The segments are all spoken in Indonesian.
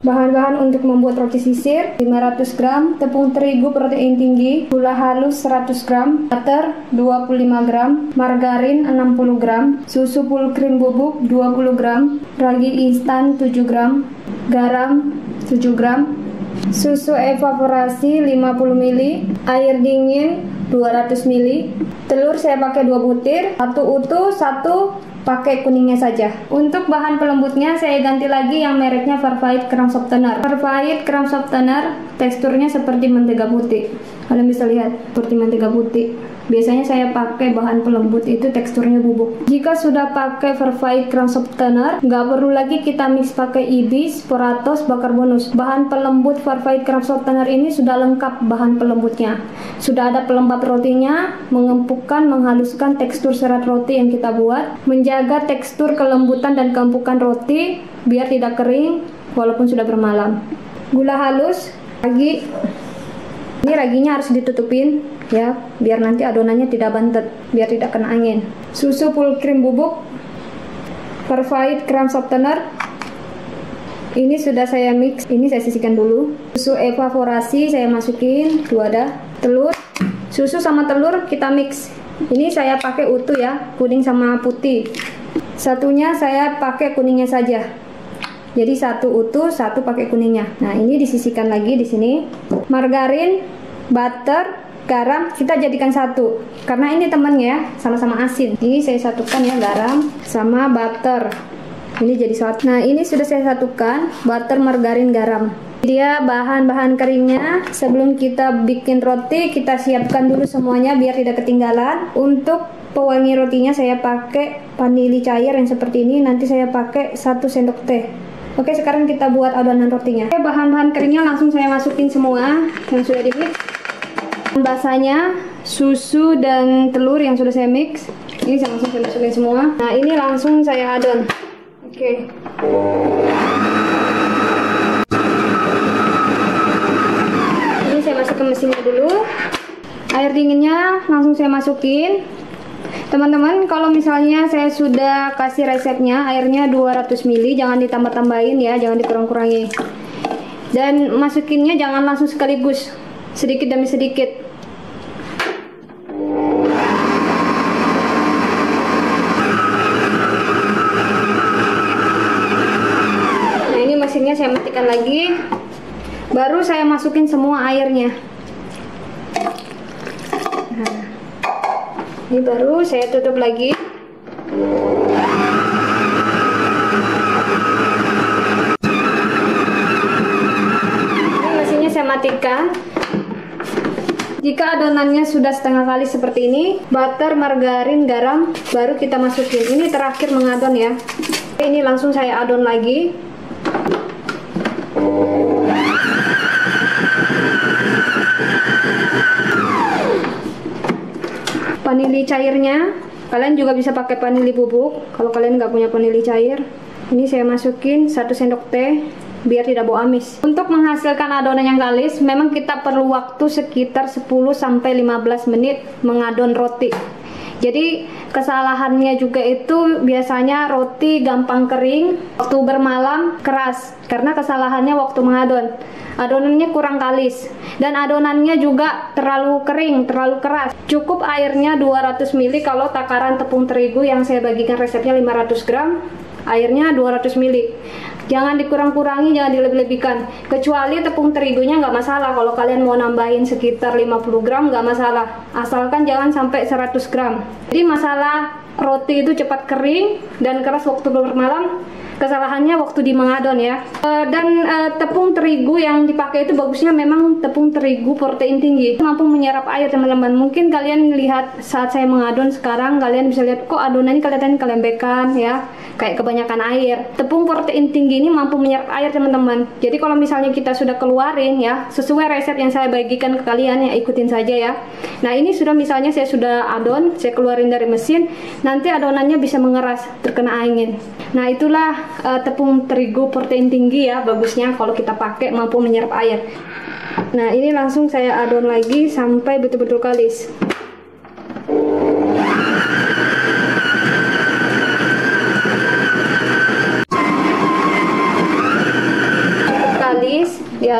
Bahan-bahan untuk membuat roti sisir: 500 gram tepung terigu protein tinggi, gula halus 100 gram, butter 25 gram, margarin 60 gram, susu full cream bubuk 20 gram, ragi instan 7 gram, garam 7 gram, susu evaporasi 50 ml, air dingin 200 ml, telur saya pakai 2 butir, 1 utuh, 1 pakai kuningnya saja. Untuk bahan pelembutnya saya ganti lagi yang mereknya Farfait Crumb Softener. Farfait Crumb Softener teksturnya seperti mentega putih. Kalian bisa lihat seperti mentega putih. Biasanya saya pakai bahan pelembut itu teksturnya bubuk. Jika sudah pakai Farfait Crumb Softener, nggak perlu lagi kita mix pakai ibis, poratos, bakar bonus. Bahan pelembut Farfait Crumb Softener ini sudah lengkap bahan pelembutnya. Sudah ada pelembab rotinya, mengempukkan, menghaluskan tekstur serat roti yang kita buat, menjaga tekstur kelembutan dan keempukan roti biar tidak kering walaupun sudah bermalam. Gula halus, ragi. Ini raginya harus ditutupin ya, biar nanti adonannya tidak bantet, biar tidak kena angin. Susu full cream bubuk, Farfait Crumb Softener. Ini sudah saya mix, ini saya sisihkan dulu. Susu evaporasi saya masukin 2 wadah. Telur, susu sama telur kita mix. Ini saya pakai utuh ya, kuning sama putih. Satunya saya pakai kuningnya saja. Jadi 1 utuh, 1 pakai kuningnya. Nah, ini disisihkan lagi di sini. Margarin, butter, garam kita jadikan 1. Karena ini temannya ya, sama-sama asin. Ini saya satukan ya, garam sama butter. Ini jadi 1. Nah, ini sudah saya satukan, butter, margarin, garam. Dia bahan-bahan keringnya. Sebelum kita bikin roti, kita siapkan dulu semuanya biar tidak ketinggalan. Untuk pewangi rotinya saya pakai vanili cair yang seperti ini. Nanti saya pakai 1 sendok teh. Oke, sekarang kita buat adonan rotinya. Oke, bahan-bahan keringnya langsung saya masukin semua yang sudah di mix. Basahnya susu dan telur yang sudah saya mix. Ini langsung saya masukin semua. Nah, ini langsung saya adon. Oke. Ini saya masukkan mesinnya dulu. Air dinginnya langsung saya masukin. Teman-teman, kalau misalnya saya sudah kasih resepnya, airnya 200 ml, jangan ditambah-tambahin ya, jangan dikurang-kurangi. Dan masukinnya jangan langsung sekaligus, sedikit demi sedikit. Nah, ini mesinnya saya matikan lagi. Baru saya masukin semua airnya. Nah, ini baru saya tutup lagi. Ini mesinnya saya matikan. Jika adonannya sudah setengah kali seperti ini, butter, margarin, garam baru kita masukin. Ini terakhir mengadon ya. Ini langsung saya adon lagi. Vanili cairnya, kalian juga bisa pakai vanili bubuk kalau kalian nggak punya vanili cair. Ini saya masukin 1 sendok teh biar tidak bau amis. Untuk menghasilkan adonan yang kalis, memang kita perlu waktu sekitar 10-15 menit mengadon roti. Jadi kesalahannya juga itu biasanya roti gampang kering, waktu bermalam keras, karena kesalahannya waktu mengadon. Adonannya kurang kalis dan adonannya juga terlalu kering, terlalu keras. Cukup airnya 200 ml kalau takaran tepung terigu yang saya bagikan resepnya 500 gram, airnya 200 ml. Jangan dikurang-kurangi, jangan dilebih-lebihkan. Kecuali tepung terigunya nggak masalah. Kalau kalian mau nambahin sekitar 50 gram nggak masalah. Asalkan jangan sampai 100 gram. Jadi masalah roti itu cepat kering dan keras waktu bermalam. Kesalahannya waktu di mengadon ya. Tepung terigu yang dipakai itu bagusnya memang tepung terigu protein tinggi, mampu menyerap air teman-teman. Mungkin kalian lihat saat saya mengadon sekarang, kalian bisa lihat kok adonannya kelihatan kelembekan ya, kayak kebanyakan air. Tepung protein tinggi ini mampu menyerap air teman-teman. Jadi kalau misalnya kita sudah keluarin ya, sesuai resep yang saya bagikan ke kalian ya, ikutin saja ya. Nah, ini sudah misalnya saya sudah adon, saya keluarin dari mesin, nanti adonannya bisa mengeras terkena angin. Nah, itulah tepung terigu protein tinggi ya, bagusnya kalau kita pakai mampu menyerap air. Nah, ini langsung saya adon lagi sampai betul-betul kalis.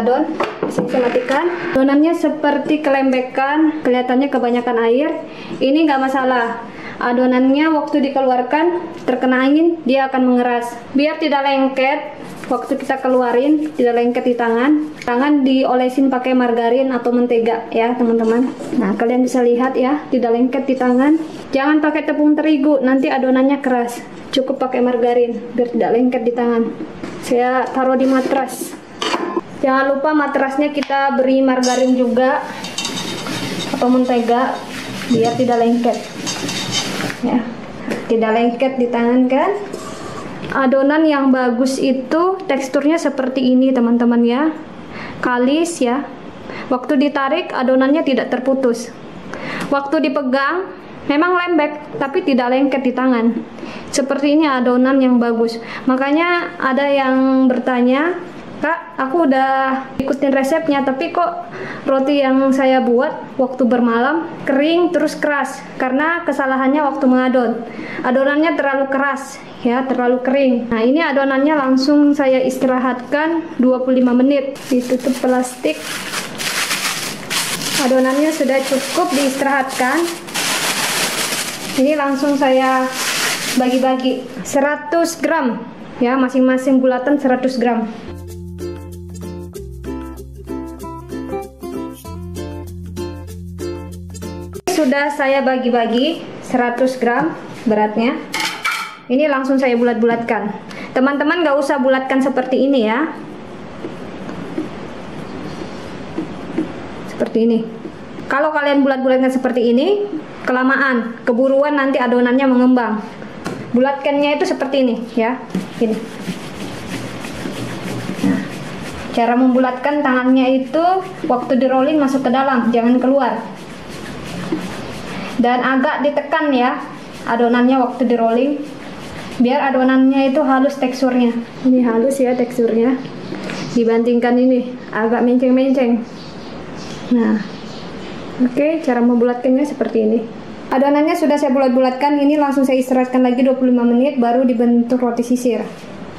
adon. Saya matikan. Adonannya seperti kelembekan, kelihatannya kebanyakan air. Ini nggak masalah. Adonannya waktu dikeluarkan terkena angin dia akan mengeras. Biar tidak lengket, waktu kita keluarin tidak lengket di tangan. Tangan diolesin pakai margarin atau mentega ya teman-teman. Nah kalian bisa lihat ya, tidak lengket di tangan. Jangan pakai tepung terigu, nanti adonannya keras. Cukup pakai margarin biar tidak lengket di tangan. Saya taruh di matras. Jangan lupa matrasnya kita beri margarin juga atau mentega biar tidak lengket. Ya, tidak lengket di tangan kan? Adonan yang bagus itu teksturnya seperti ini teman-teman ya, kalis ya. Waktu ditarik adonannya tidak terputus. Waktu dipegang memang lembek tapi tidak lengket di tangan. Seperti ini adonan yang bagus. Makanya ada yang bertanya, Kak, aku udah ikutin resepnya, tapi kok roti yang saya buat waktu bermalam kering terus keras? Karena kesalahannya waktu mengadon. Adonannya terlalu keras, ya, terlalu kering. Nah, ini adonannya langsung saya istirahatkan 25 menit. Ditutup plastik. Adonannya sudah cukup diistirahatkan. Ini langsung saya bagi-bagi 100 gram, ya, masing-masing bulatan 100 gram. Sudah saya bagi-bagi 100 gram beratnya. Ini langsung saya bulat-bulatkan. Teman-teman gak usah bulatkan seperti ini ya. Seperti ini. Kalau kalian bulat-bulatkan seperti ini, kelamaan, keburuan nanti adonannya mengembang. Bulatkannya itu seperti ini ya. Ini. Nah, cara membulatkan tangannya itu waktu di rolling masuk ke dalam, jangan keluar. Dan agak ditekan ya adonannya waktu di rolling biar adonannya itu halus teksturnya. Ini halus ya teksturnya dibandingkan ini agak menceng-menceng. Nah oke, cara membulatkannya seperti ini. Adonannya sudah saya bulat-bulatkan. Ini langsung saya istirahatkan lagi 25 menit baru dibentuk roti sisir.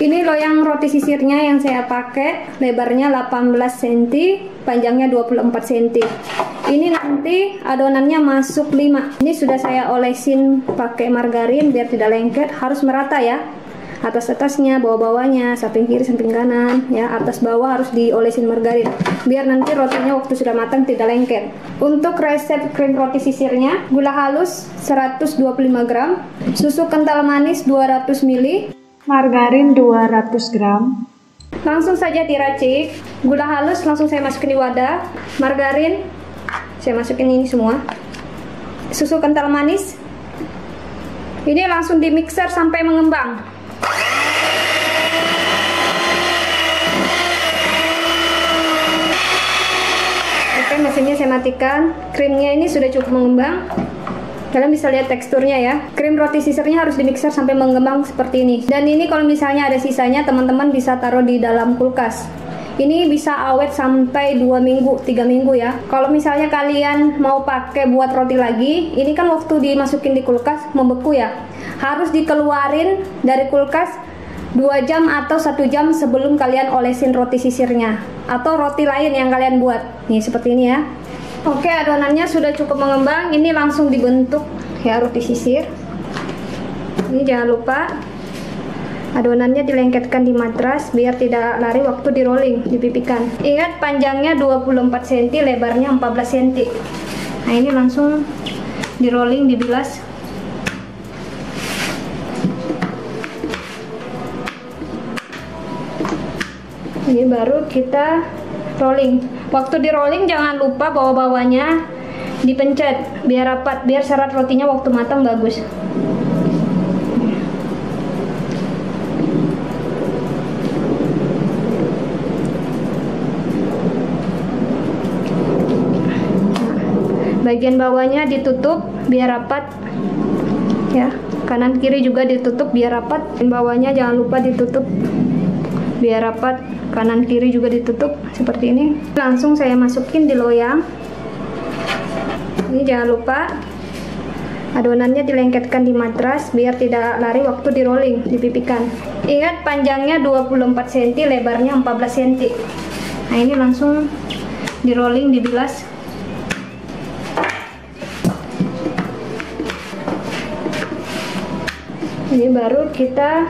Ini loyang roti sisirnya yang saya pakai, lebarnya 18 cm, panjangnya 24 cm. Ini nanti adonannya masuk 5. Ini sudah saya olesin pakai margarin biar tidak lengket, harus merata ya. Atas-atasnya, bawah-bawahnya, samping kiri, samping kanan, ya, atas bawah harus diolesin margarin biar nanti rotinya waktu sudah matang tidak lengket. Untuk resep krim roti sisirnya, gula halus 125 gram, susu kental manis 200 ml, margarin 200 gram. Langsung saja diracik. Gula halus langsung saya masukin di wadah. Margarin saya masukin ini semua. Susu kental manis ini langsung di mixer sampai mengembang. Oke, mesinnya saya matikan. Krimnya ini sudah cukup mengembang. Kalian bisa lihat teksturnya ya. Krim roti sisirnya harus di mixer sampai mengembang seperti ini. Dan ini kalau misalnya ada sisanya, teman-teman bisa taruh di dalam kulkas. Ini bisa awet sampai 2 minggu, 3 minggu ya. Kalau misalnya kalian mau pakai buat roti lagi, ini kan waktu dimasukin di kulkas membeku ya. Harus dikeluarin dari kulkas 2 jam atau 1 jam sebelum kalian olesin roti sisirnya. Atau roti lain yang kalian buat. Nih seperti ini ya. Oke, adonannya sudah cukup mengembang. Ini langsung dibentuk ya roti sisir. Ini jangan lupa adonannya dilengketkan di matras biar tidak lari waktu di rolling, dipipikan. Ingat panjangnya 24 cm, lebarnya 14 cm. Nah, ini langsung di rolling, dibilas. Ini baru kita rolling. Waktu di rolling jangan lupa bawah-bawahnya dipencet biar rapat, biar serat rotinya waktu matang bagus. Bagian bawahnya ditutup biar rapat ya, kanan kiri juga ditutup biar rapat. Dan bawahnya jangan lupa ditutup biar rapat, kanan kiri juga ditutup seperti ini. Langsung saya masukin di loyang. Ini jangan lupa adonannya dilengketkan di matras biar tidak lari waktu di rolling, dipipikan. Ingat panjangnya 24 cm, lebarnya 14 cm. Nah, ini langsung di rolling, dibilas. Ini baru kita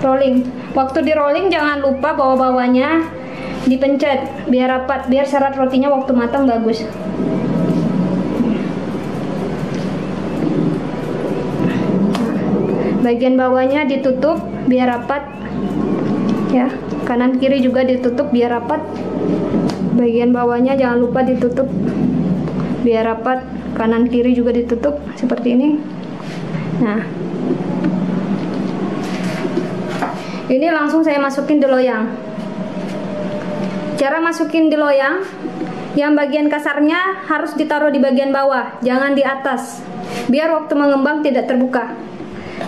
rolling. Waktu di rolling jangan lupa bawah-bawahnya dipencet biar rapat, biar serat rotinya waktu matang bagus. Bagian bawahnya ditutup biar rapat ya, kanan kiri juga ditutup biar rapat. Bagian bawahnya jangan lupa ditutup biar rapat, kanan kiri juga ditutup seperti ini. Nah, ini langsung saya masukin di loyang. Cara masukin di loyang, yang bagian kasarnya harus ditaruh di bagian bawah, jangan di atas, biar waktu mengembang tidak terbuka.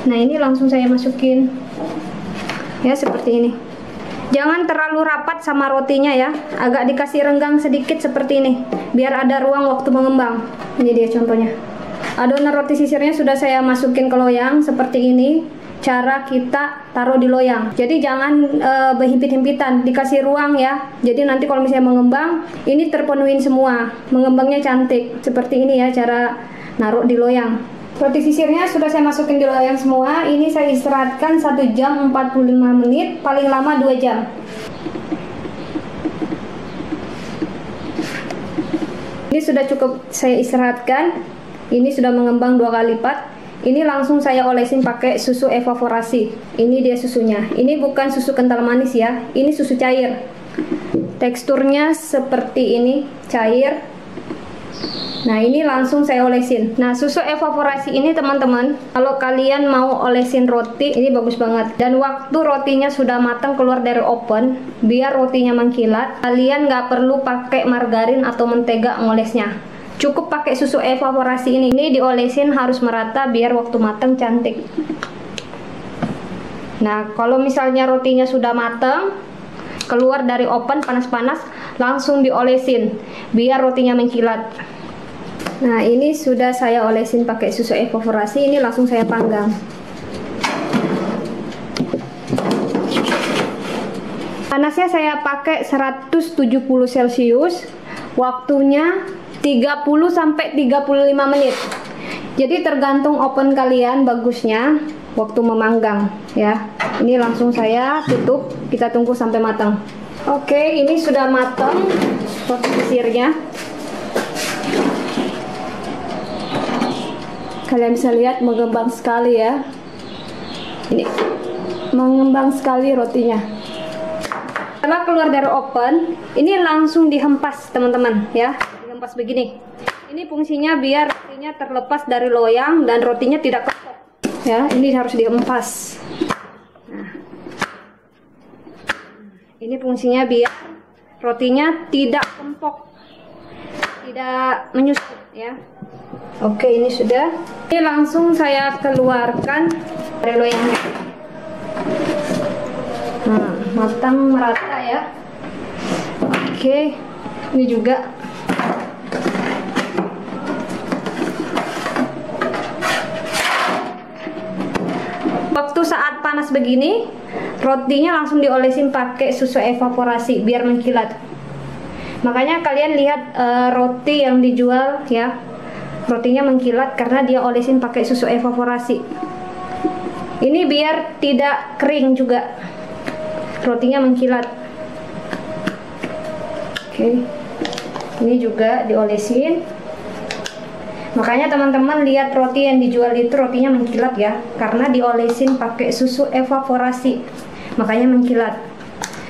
Nah, ini langsung saya masukin ya, seperti ini. Jangan terlalu rapat sama rotinya ya, agak dikasih renggang sedikit seperti ini, biar ada ruang waktu mengembang. Ini dia contohnya. Adonan roti sisirnya sudah saya masukin ke loyang seperti ini. Cara kita taruh di loyang, jadi jangan berhimpit-himpitan, dikasih ruang ya. Jadi nanti kalau misalnya mengembang, ini terpenuhin semua, mengembangnya cantik. Seperti ini ya cara naruh di loyang. Roti sisirnya sudah saya masukin di loyang semua. Ini saya istirahatkan 1 jam 45 menit, paling lama 2 jam. Ini sudah cukup saya istirahatkan. Ini sudah mengembang 2 kali lipat. Ini langsung saya olesin pakai susu evaporasi. Ini dia susunya. Ini bukan susu kental manis ya, ini susu cair. Teksturnya seperti ini, cair. Nah, ini langsung saya olesin. Nah, susu evaporasi ini teman-teman, kalau kalian mau olesin roti, ini bagus banget. Dan waktu rotinya sudah matang keluar dari oven, biar rotinya mengkilat, kalian nggak perlu pakai margarin atau mentega ngolesnya. Cukup pakai susu evaporasi ini. Ini diolesin harus merata biar waktu matang cantik. Nah, kalau misalnya rotinya sudah matang, keluar dari oven panas-panas, langsung diolesin biar rotinya mengkilat. Nah, ini sudah saya olesin pakai susu evaporasi. Ini langsung saya panggang. Panasnya saya pakai 170 Celcius. Waktunya 30 sampai 35 menit. Jadi tergantung oven kalian bagusnya waktu memanggang ya. Ini langsung saya tutup, kita tunggu sampai matang. Oke, ini sudah matang roti sisirnya. Kalian bisa lihat mengembang sekali ya. Ini mengembang sekali rotinya. Setelah keluar dari oven, ini langsung dihempas teman-teman ya. Dihempas begini. Ini fungsinya biar rotinya terlepas dari loyang dan rotinya tidak kempok. Ya, ini harus dihempas. Nah, ini fungsinya biar rotinya tidak kempok, tidak menyusut ya. Oke, ini sudah. Ini langsung saya keluarkan dari loyangnya. Nah, matang merata ya. Oke, ini juga. Waktu saat panas begini, rotinya langsung diolesin pakai susu evaporasi biar mengkilat. Makanya kalian lihat roti yang dijual ya, rotinya mengkilat karena dia olesin pakai susu evaporasi. Ini biar tidak kering juga, rotinya mengkilat. Oke, ini juga diolesin. Makanya teman-teman lihat roti yang dijual itu rotinya mengkilat ya, karena diolesin pakai susu evaporasi, makanya mengkilat.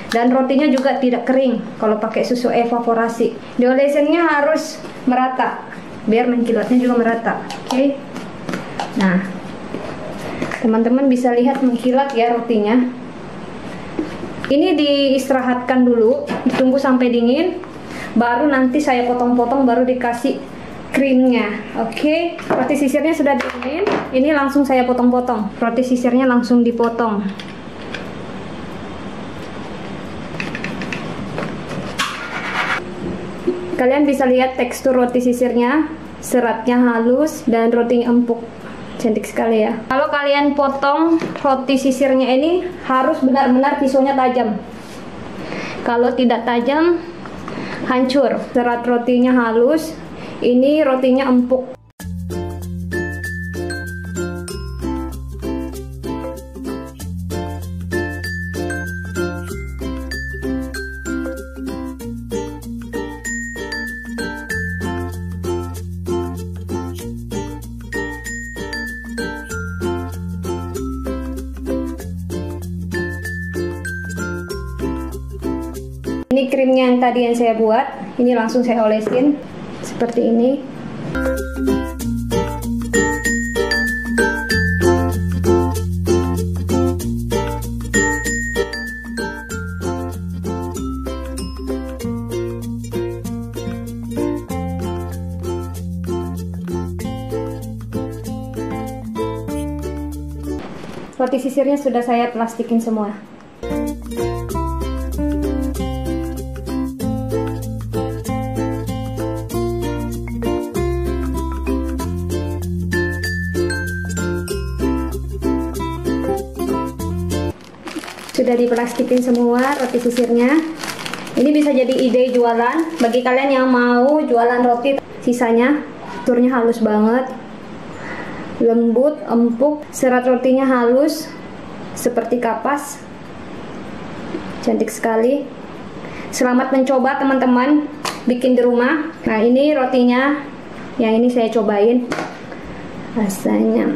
Dan rotinya juga tidak kering kalau pakai susu evaporasi. Diolesinnya harus merata, biar mengkilatnya juga merata. Oke. Nah, teman-teman bisa lihat mengkilat ya rotinya. Ini diistirahatkan dulu, ditunggu sampai dingin, baru nanti saya potong-potong, baru dikasih krimnya. Oke, roti sisirnya sudah dingin. Ini langsung saya potong-potong. Roti sisirnya langsung dipotong. Kalian bisa lihat tekstur roti sisirnya, seratnya halus dan rotinya empuk. Cantik sekali ya. Kalau kalian potong roti sisirnya ini harus benar-benar pisaunya tajam. Kalau tidak tajam, hancur. Serat rotinya halus, ini rotinya empuk. Ini krimnya yang tadi yang saya buat, ini langsung saya olesin seperti ini. Roti sisirnya sudah saya plastikin semua. Sudah diplastikin semua roti sisirnya. Ini bisa jadi ide jualan bagi kalian yang mau jualan roti sisanya. Teksturnya halus banget, lembut, empuk, serat rotinya halus seperti kapas. Cantik sekali. Selamat mencoba teman-teman, bikin di rumah. Nah, ini rotinya yang ini saya cobain rasanya.